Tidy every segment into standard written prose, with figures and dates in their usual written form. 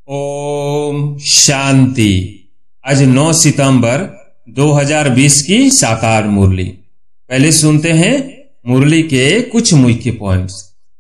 ओम शांति। आज 9 सितंबर 2020 की साकार मुरली। पहले सुनते हैं मुरली के कुछ मुख्य पॉइंट्स।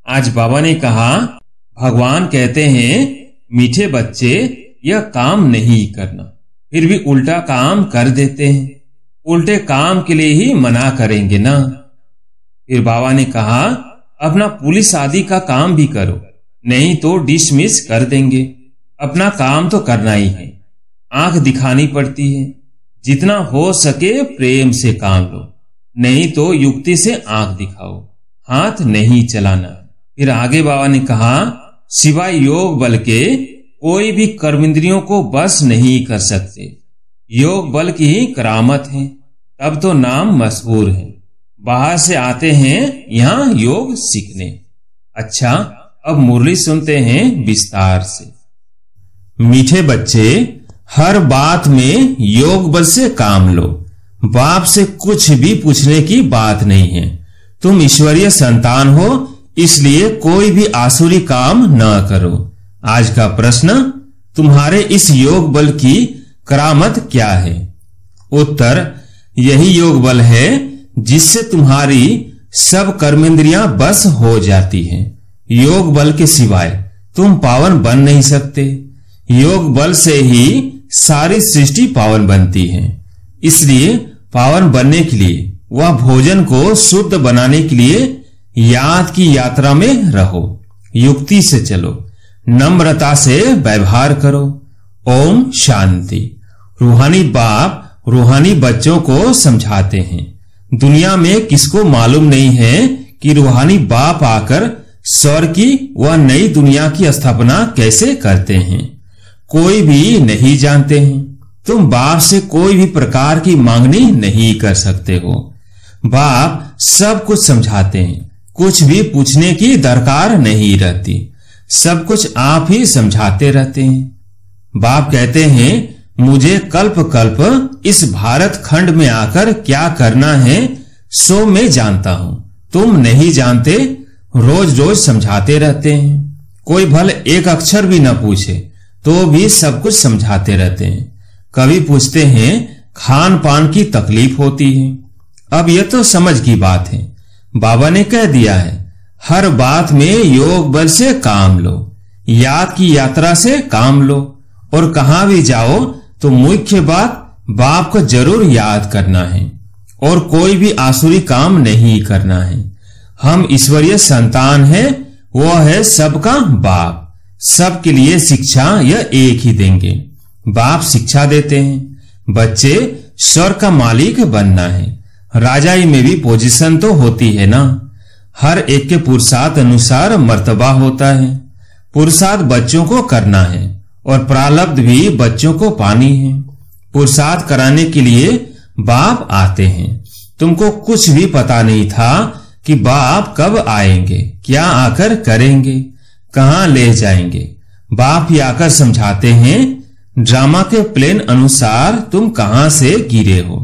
आज बाबा ने कहा, भगवान कहते हैं मीठे बच्चे यह काम नहीं करना, फिर भी उल्टा काम कर देते हैं। उल्टे काम के लिए ही मना करेंगे ना। फिर बाबा ने कहा, अपना पुलिस आदि का काम भी करो, नहीं तो डिसमिस कर देंगे। अपना काम तो करना ही है। आंख दिखानी पड़ती है, जितना हो सके प्रेम से काम लो, नहीं तो युक्ति से आंख दिखाओ, हाथ नहीं चलाना। फिर आगे बाबा ने कहा, सिवाय योग बल के कोई भी कर्मेंद्रियों को बस नहीं कर सकते। योग बल की ही करामत है, तब तो नाम मशहूर है। बाहर से आते हैं यहाँ योग सीखने। अच्छा, अब मुरली सुनते हैं विस्तार से। मीठे बच्चे, हर बात में योग बल से काम लो। बाप से कुछ भी पूछने की बात नहीं है। तुम ईश्वरीय संतान हो, इसलिए कोई भी आसुरी काम न करो। आज का प्रश्न, तुम्हारे इस योग बल की करामत क्या है? उत्तर, यही योग बल है जिससे तुम्हारी सब कर्मेंद्रियां बस हो जाती हैं। योग बल के सिवाय तुम पावन बन नहीं सकते। योग बल से ही सारी सृष्टि पावन बनती है। इसलिए पावन बनने के लिए वह भोजन को शुद्ध बनाने के लिए याद की यात्रा में रहो। युक्ति से चलो, नम्रता से व्यवहार करो। ओम शांति। रूहानी बाप रूहानी बच्चों को समझाते हैं। दुनिया में किसको मालूम नहीं है कि रूहानी बाप आकर स्वर्ग की वह नई दुनिया की स्थापना कैसे करते हैं। कोई भी नहीं जानते हैं। तुम बाप से कोई भी प्रकार की मांगनी नहीं कर सकते हो। बाप सब कुछ समझाते हैं, कुछ भी पूछने की दरकार नहीं रहती। सब कुछ आप ही समझाते रहते हैं। बाप कहते हैं, मुझे कल्प कल्प इस भारत खंड में आकर क्या करना है सो मैं जानता हूं। तुम नहीं जानते, रोज रोज समझाते रहते हैं। कोई भले एक अक्षर भी न पूछे तो भी सब कुछ समझाते रहते हैं। कभी पूछते हैं खान पान की तकलीफ होती है। अब यह तो समझ की बात है। बाबा ने कह दिया है, हर बात में योग बल से काम लो, याद की यात्रा से काम लो, और कहां भी जाओ तो मुख्य बात बाप को जरूर याद करना है, और कोई भी आसुरी काम नहीं करना है। हम ईश्वरीय संतान हैं, वो है सबका बाप। सबके लिए शिक्षा यह एक ही देंगे। बाप शिक्षा देते हैं। बच्चे, स्वर्ग का मालिक बनना है। राजाई में भी पोजीशन तो होती है ना। हर एक के पुरुषार्थ अनुसार मर्तबा होता है। पुरुषार्थ बच्चों को करना है और प्रारब्ध भी बच्चों को पानी है। पुरुषार्थ कराने के लिए बाप आते हैं। तुमको कुछ भी पता नहीं था कि बाप कब आएंगे, क्या आकर करेंगे, कहां ले जाएंगे। बाप ही आकर समझाते हैं। ड्रामा के प्लेन अनुसार तुम कहां से गिरे हो,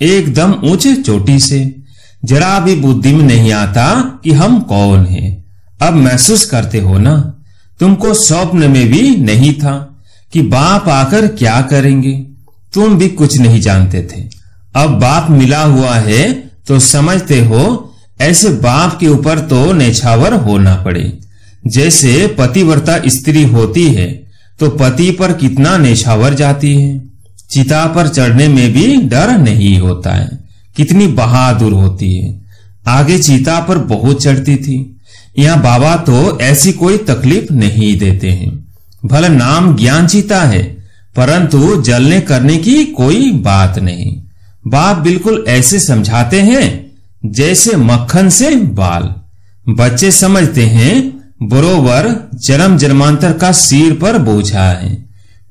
एकदम ऊंचे चोटी से। जरा भी बुद्धि में नहीं आता कि हम कौन हैं। अब महसूस करते हो ना। तुमको स्वप्न में भी नहीं था कि बाप आकर क्या करेंगे। तुम भी कुछ नहीं जानते थे। अब बाप मिला हुआ है तो समझते हो। ऐसे बाप के ऊपर तो नेछावर होना पड़े। जैसे पतिव्रता स्त्री होती है तो पति पर कितना नेछावर जाती है। चिता पर चढ़ने में भी डर नहीं होता है। कितनी बहादुर होती है। आगे चिता पर बहुत चढ़ती थी। यहाँ बाबा तो ऐसी कोई तकलीफ नहीं देते हैं। भला नाम ज्ञान चिता है, परंतु जलने करने की कोई बात नहीं। बाप बिल्कुल ऐसे समझाते हैं जैसे मक्खन से बाल। बच्चे समझते हैं बरोबर जन्म जन्मांतर का सिर पर बोझा है।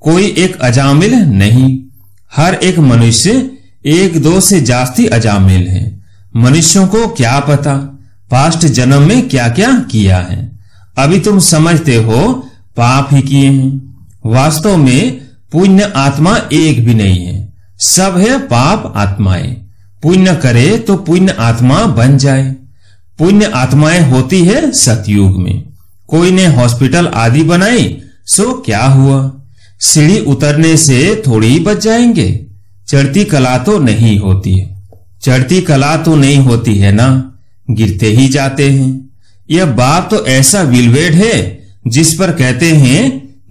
कोई एक अजामिल नहीं। हर एक मनुष्य एक दो से जास्ती अजामिल है। मनुष्यों को क्या पता पास्ट जन्म में क्या क्या किया है। अभी तुम समझते हो पाप ही किए हैं। वास्तव में पुण्य आत्मा एक भी नहीं है। सब है पाप आत्माएं। पुण्य करे तो पुण्य आत्मा बन जाए। पुण्य आत्माएं होती है सतयुग में। कोई ने हॉस्पिटल आदि बनाई सो क्या हुआ, सीढ़ी उतरने से थोड़ी बच जाएंगे। चढ़ती कला तो नहीं होती है, चढ़ती कला तो नहीं होती है ना, गिरते ही जाते हैं। यह बाप तो ऐसा विलवेड है जिस पर कहते हैं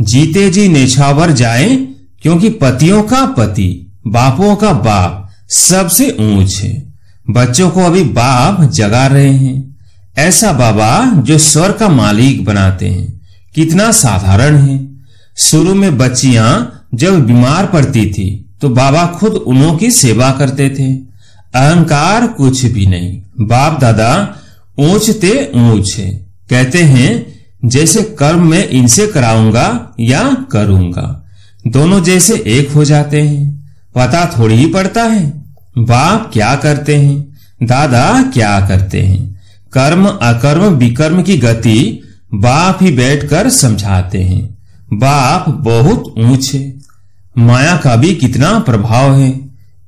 जीते जी नेछावर जाए, क्योंकि पतियों का पति बापों का बाप सबसे ऊंच है। बच्चों को अभी बाप जगा रहे हैं। ऐसा बाबा जो स्वर्ग का मालिक बनाते हैं, कितना साधारण है। शुरू में बच्चियां जब बीमार पड़ती थी तो बाबा खुद उन्हों की सेवा करते थे। अहंकार कुछ भी नहीं। बाप दादा ऊंच ते ऊंच है। कहते हैं जैसे कर्म मैं इनसे कराऊंगा या करूंगा, दोनों जैसे एक हो जाते हैं। पता थोड़ी ही पड़ता है बाप क्या करते हैं, दादा क्या करते हैं। कर्म अकर्म विकर्म की गति बाप ही बैठकर समझाते हैं। बाप बहुत ऊंच है। माया का भी कितना प्रभाव है।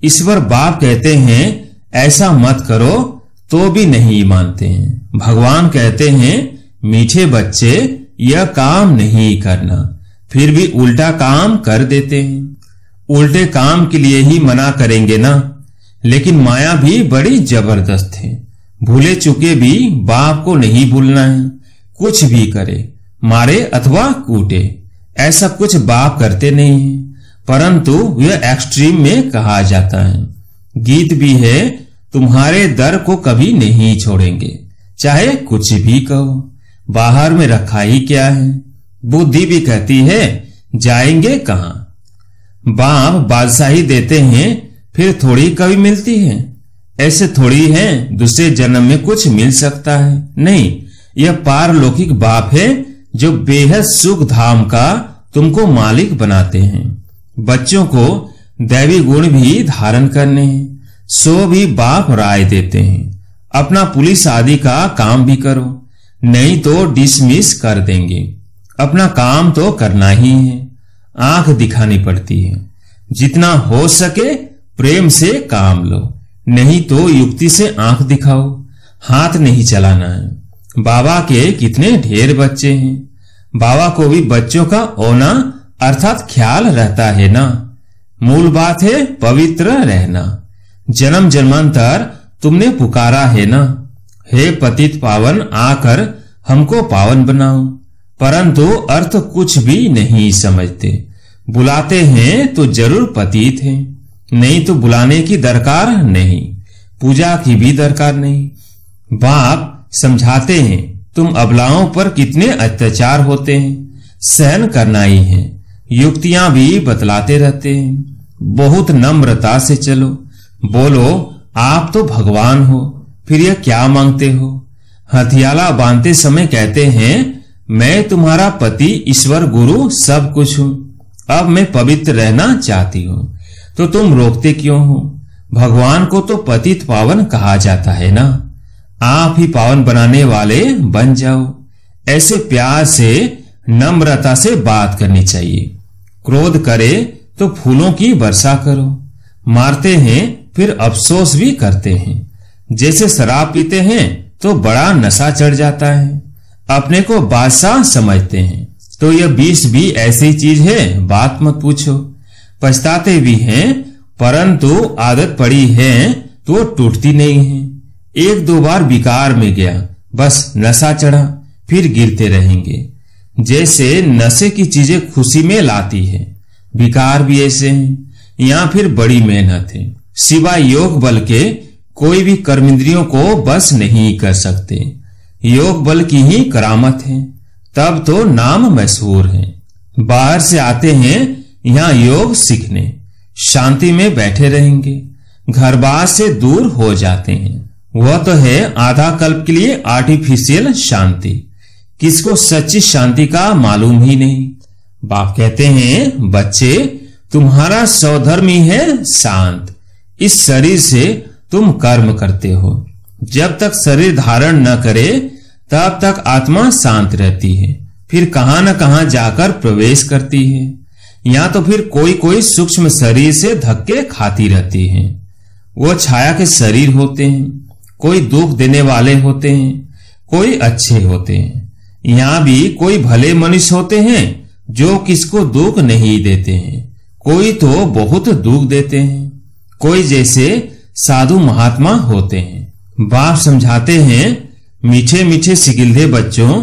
ईश्वर बाप कहते हैं ऐसा मत करो तो भी नहीं मानते हैं। भगवान कहते हैं मीठे बच्चे यह काम नहीं करना, फिर भी उल्टा काम कर देते हैं। उल्टे काम के लिए ही मना करेंगे ना। लेकिन माया भी बड़ी जबरदस्त है। भूले चुके भी बाप को नहीं भूलना है। कुछ भी करे, मारे अथवा कूटे, ऐसा कुछ बाप करते नहीं है। परंतु यह एक्सट्रीम में कहा जाता है। गीत भी है तुम्हारे दर को कभी नहीं छोड़ेंगे, चाहे कुछ भी कहो। बाहर में रखा ही क्या है। बुद्धि भी कहती है जाएंगे कहां। बाप बादशाही देते हैं फिर थोड़ी कभी मिलती है। ऐसे थोड़ी है दूसरे जन्म में कुछ मिल सकता है। नहीं, यह पारलौकिक बाप है जो बेहद सुख धाम का तुमको मालिक बनाते हैं। बच्चों को दैवी गुण भी धारण करने हैं, सो भी बाप राय देते हैं। अपना पुलिस आदि का काम भी करो, नहीं तो डिसमिस कर देंगे। अपना काम तो करना ही है। आंख दिखानी पड़ती है। जितना हो सके प्रेम से काम लो, नहीं तो युक्ति से आंख दिखाओ। हाथ नहीं चलाना है। बाबा के कितने ढेर बच्चे हैं। बाबा को भी बच्चों का होना अर्थात ख्याल रहता है ना। मूल बात है पवित्र रहना। जन्म जन्मांतर तुमने पुकारा है ना, हे पतित पावन आकर हमको पावन बनाओ। परंतु अर्थ कुछ भी नहीं समझते। बुलाते हैं तो जरूर पतित हैं, नहीं तो बुलाने की दरकार नहीं, पूजा की भी दरकार नहीं। बाप समझाते हैं तुम अबलाओं पर कितने अत्याचार होते हैं, सहन करना ही है। युक्तियां भी बतलाते रहते हैं। बहुत नम्रता से चलो, बोलो आप तो भगवान हो, फिर यह क्या मांगते हो। हथियाला बांधते समय कहते हैं मैं तुम्हारा पति ईश्वर गुरु सब कुछ हूं, अब मैं पवित्र रहना चाहती हूं। तो तुम रोकते क्यों हो। भगवान को तो पतित पावन कहा जाता है ना। आप ही पावन बनाने वाले बन जाओ। ऐसे प्यार से नम्रता से बात करनी चाहिए। क्रोध करे तो फूलों की वर्षा करो। मारते हैं फिर अफसोस भी करते हैं। जैसे शराब पीते हैं तो बड़ा नशा चढ़ जाता है, अपने को बादशाह समझते हैं। तो यह विष भी ऐसी चीज है, बात मत पूछो। पछताते भी हैं, परंतु आदत पड़ी है तो टूटती नहीं है। एक दो बार विकार में गया, बस नशा चढ़ा, फिर गिरते रहेंगे। जैसे नशे की चीजें खुशी में लाती है, विकार भी ऐसे हैं। या फिर बड़ी मेहनत है। सिवाय योग बल के कोई भी कर्मेंद्रियों को बस नहीं कर सकते। योग बल की ही करामत है, तब तो नाम मशहूर है। बाहर से आते हैं यहाँ योग सीखने, शांति में बैठे रहेंगे, घर बार से दूर हो जाते हैं। वह तो है आधा कल्प के लिए आर्टिफिशियल शांति। किसको सच्ची शांति का मालूम ही नहीं। बाप कहते हैं बच्चे तुम्हारा स्वधर्म ही है शांत। इस शरीर से तुम कर्म करते हो। जब तक शरीर धारण न करे तब तक आत्मा शांत रहती है, फिर कहां न कहां जाकर प्रवेश करती है। या तो फिर कोई कोई सूक्ष्म शरीर से धक्के खाती रहती है। वो छाया के शरीर होते हैं, कोई दुख देने वाले होते हैं, कोई अच्छे होते हैं। यहाँ भी कोई भले मनुष्य होते हैं जो किसको दुख नहीं देते हैं, कोई तो बहुत दुख देते हैं, कोई जैसे साधु महात्मा होते हैं। बाप समझाते हैं, मीठे मीठे सिकिलधे बच्चों,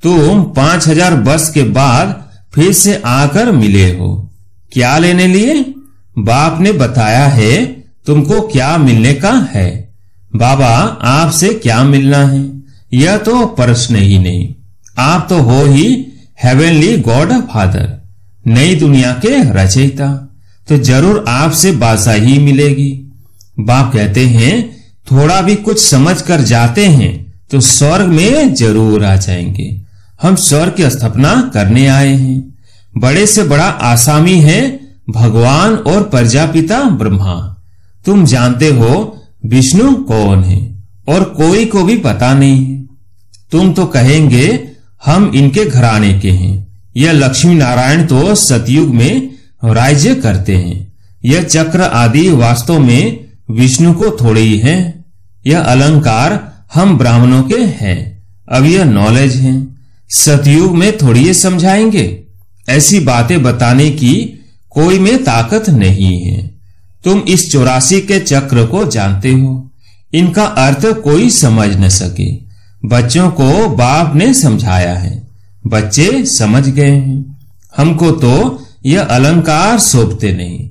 तुम 5000 वर्ष के बाद फिर से आकर मिले हो, क्या लेने लिए? बाप ने बताया है तुमको क्या मिलने का है। बाबा आपसे क्या मिलना है, यह तो प्रश्न ही नहीं। आप तो हो ही हेवनली गॉड फादर, नई दुनिया के रचयिता, तो जरूर आपसे बादशाही मिलेगी। बाप कहते हैं थोड़ा भी कुछ समझ कर जाते हैं तो स्वर्ग में जरूर आ जाएंगे। हम स्वर्ग की स्थापना करने आए हैं। बड़े से बड़ा आसामी है भगवान और प्रजापिता ब्रह्मा। तुम जानते हो विष्णु कौन है और कोई को भी पता नहीं है। तुम तो कहेंगे हम इनके घराने के हैं। यह लक्ष्मी नारायण तो सतयुग में राज्य करते हैं। यह चक्र आदि वास्तव में विष्णु को थोड़े ही है। यह अलंकार हम ब्राह्मणों के हैं। अब यह नॉलेज है, सतयुग में थोड़ी ये समझाएंगे। ऐसी बातें बताने की कोई में ताकत नहीं है। तुम इस 84 के चक्र को जानते हो, इनका अर्थ कोई समझ न सके। बच्चों को बाप ने समझाया है, बच्चे समझ गए हैं। हमको तो यह अलंकार सौंपते नहीं।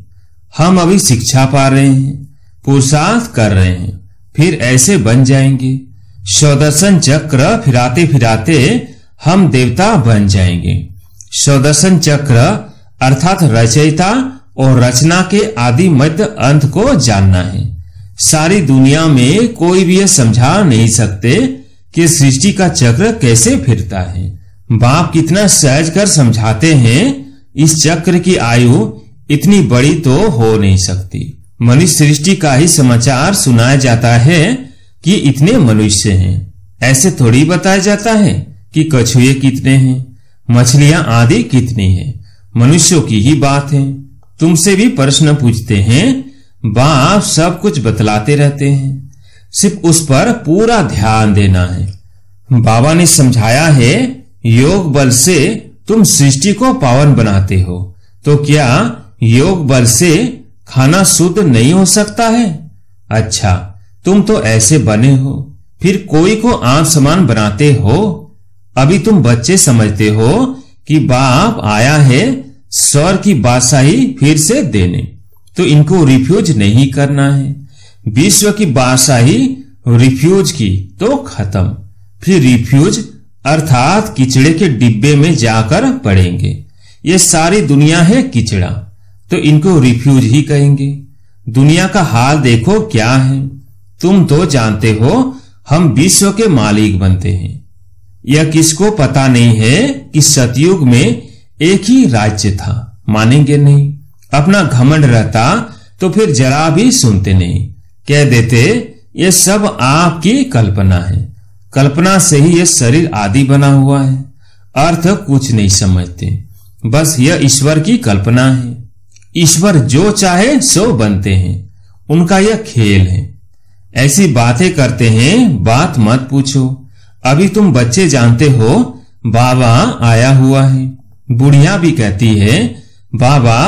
हम अभी शिक्षा पा रहे हैं, पुरुषार्थ कर रहे हैं, फिर ऐसे बन जाएंगे। स्वदर्शन चक्र फिराते फिराते हम देवता बन जाएंगे। स्वदर्शन चक्र अर्थात रचयिता और रचना के आदि मध्य अंत को जानना है। सारी दुनिया में कोई भी यह समझा नहीं सकते कि सृष्टि का चक्र कैसे फिरता है। बाप कितना सहज कर समझाते हैं। इस चक्र की आयु इतनी बड़ी तो हो नहीं सकती। मनुष्य सृष्टि का ही समाचार सुनाया जाता है कि इतने मनुष्य हैं। ऐसे थोड़ी बताया जाता है कि कछुए कितने हैं, मछलियां आदि कितनी हैं। मनुष्यों की ही बात है। तुमसे भी प्रश्न पूछते हैं, बाप सब कुछ बतलाते रहते हैं, सिर्फ उस पर पूरा ध्यान देना है। बाबा ने समझाया है योग बल से तुम सृष्टि को पावन बनाते हो, तो क्या योग बल से खाना शुद्ध नहीं हो सकता है? अच्छा, तुम तो ऐसे बने हो, फिर कोई को आप समान बनाते हो। अभी तुम बच्चे समझते हो कि बाप आया है स्वर्ग की बादशाही फिर से देने, तो इनको रिफ्यूज नहीं करना है। विश्व की बादशाही रिफ्यूज की तो खत्म, फिर रिफ्यूज अर्थात किचड़े के डिब्बे में जाकर पड़ेंगे। ये सारी दुनिया है किचड़ा, तो इनको रिफ्यूज ही कहेंगे। दुनिया का हाल देखो क्या है। तुम तो जानते हो हम विश्व के मालिक बनते हैं। यह किसको पता नहीं है कि सतयुग में एक ही राज्य था। मानेंगे नहीं। अपना घमंड रहता तो फिर जरा भी सुनते नहीं, कह देते ये सब आपकी कल्पना है। कल्पना से ही यह शरीर आदि बना हुआ है। अर्थ कुछ नहीं समझते, बस यह ईश्वर की कल्पना है। ईश्वर जो चाहे सो बनते हैं, उनका यह खेल है। ऐसी बातें करते हैं, बात मत पूछो। अभी तुम बच्चे जानते हो बाबा आया हुआ है। बुढ़िया भी कहती है बाबा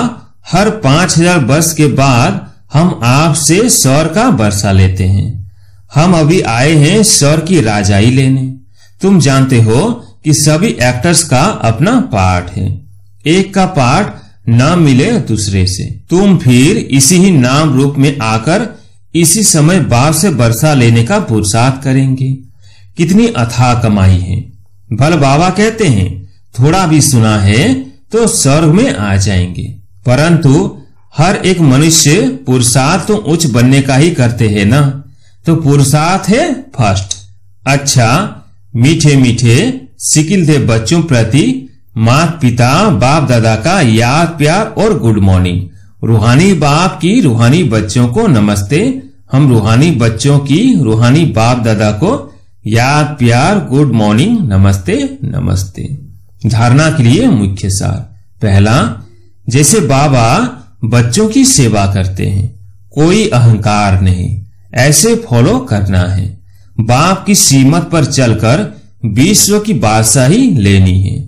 हर 5000 वर्ष के बाद हम आपसे स्वर्ग का वर्षा लेते हैं। हम अभी आए हैं स्वर्ग की राजाई लेने। तुम जानते हो कि सभी एक्टर्स का अपना पार्ट है। एक का पार्ट न मिले दूसरे से। तुम फिर इसी ही नाम रूप में आकर इसी समय बाप से वर्षा लेने का पुरुषार्थ करेंगे। कितनी अथाह कमाई है। भल बाबा कहते हैं थोड़ा भी सुना है तो स्वर्ग में आ जाएंगे, परंतु हर एक मनुष्य पुरुषार्थ तो उच्च बनने का ही करते हैं ना, तो पुरुषार्थ है फर्स्ट। अच्छा, मीठे मीठे सिकिलधे बच्चों प्रति माता पिता बाप दादा का याद प्यार और गुड मॉर्निंग। रूहानी बाप की रूहानी बच्चों को नमस्ते। हम रूहानी बच्चों की रूहानी बाप दादा को याद प्यार गुड मॉर्निंग नमस्ते नमस्ते। धारणा के लिए मुख्य सार। पहला, जैसे बाबा बच्चों की सेवा करते हैं, कोई अहंकार नहीं, ऐसे फॉलो करना है। बाप की सीमत पर चलकर विश्व की बादशाही लेनी है।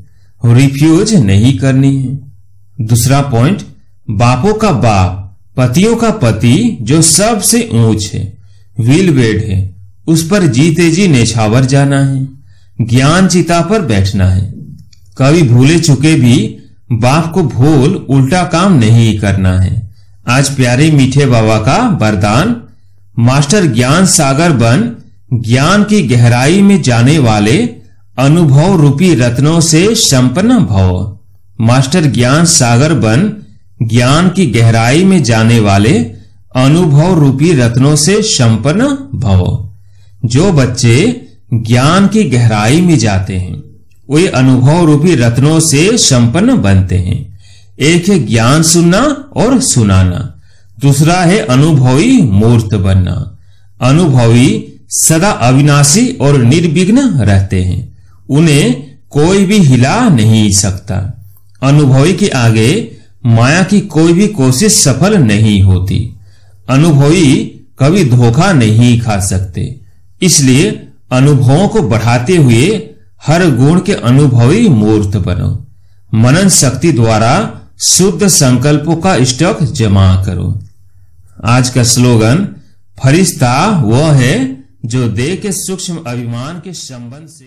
रिफ्यूज नहीं करनी है। दूसरा पॉइंट, बापों का बाप, पतियों का पति जो सबसे ऊंच है, व्हील बेड है, उस पर जीते जी नेछावर जाना है, ज्ञान चिता पर बैठना है। कभी भूले चुके भी बाप को भूल उल्टा काम नहीं करना है। आज प्यारे मीठे बाबा का वरदान, मास्टर ज्ञान सागर बन ज्ञान की गहराई में जाने वाले अनुभव रूपी रत्नों से संपन्न भव। मास्टर ज्ञान सागर बन ज्ञान की गहराई में जाने वाले अनुभव रूपी रत्नों से संपन्न भव। जो बच्चे ज्ञान की गहराई में जाते हैं वे अनुभव रूपी रत्नों से संपन्न बनते हैं। एक है ज्ञान सुनना और सुनाना, दूसरा है अनुभवी मूर्त बनना। अनुभवी सदा अविनाशी और निर्विघ्न रहते हैं, उन्हें कोई भी हिला नहीं सकता। अनुभवी के आगे माया की कोई भी कोशिश सफल नहीं होती। अनुभवी कभी धोखा नहीं खा सकते, इसलिए अनुभवों को बढ़ाते हुए हर गुण के अनुभवी मूर्त बनो। मनन शक्ति द्वारा शुद्ध संकल्पों का स्टॉक जमा करो। आज का स्लोगन, फरिश्ता वह है जो देह के सूक्ष्म अभिमान के संबंध से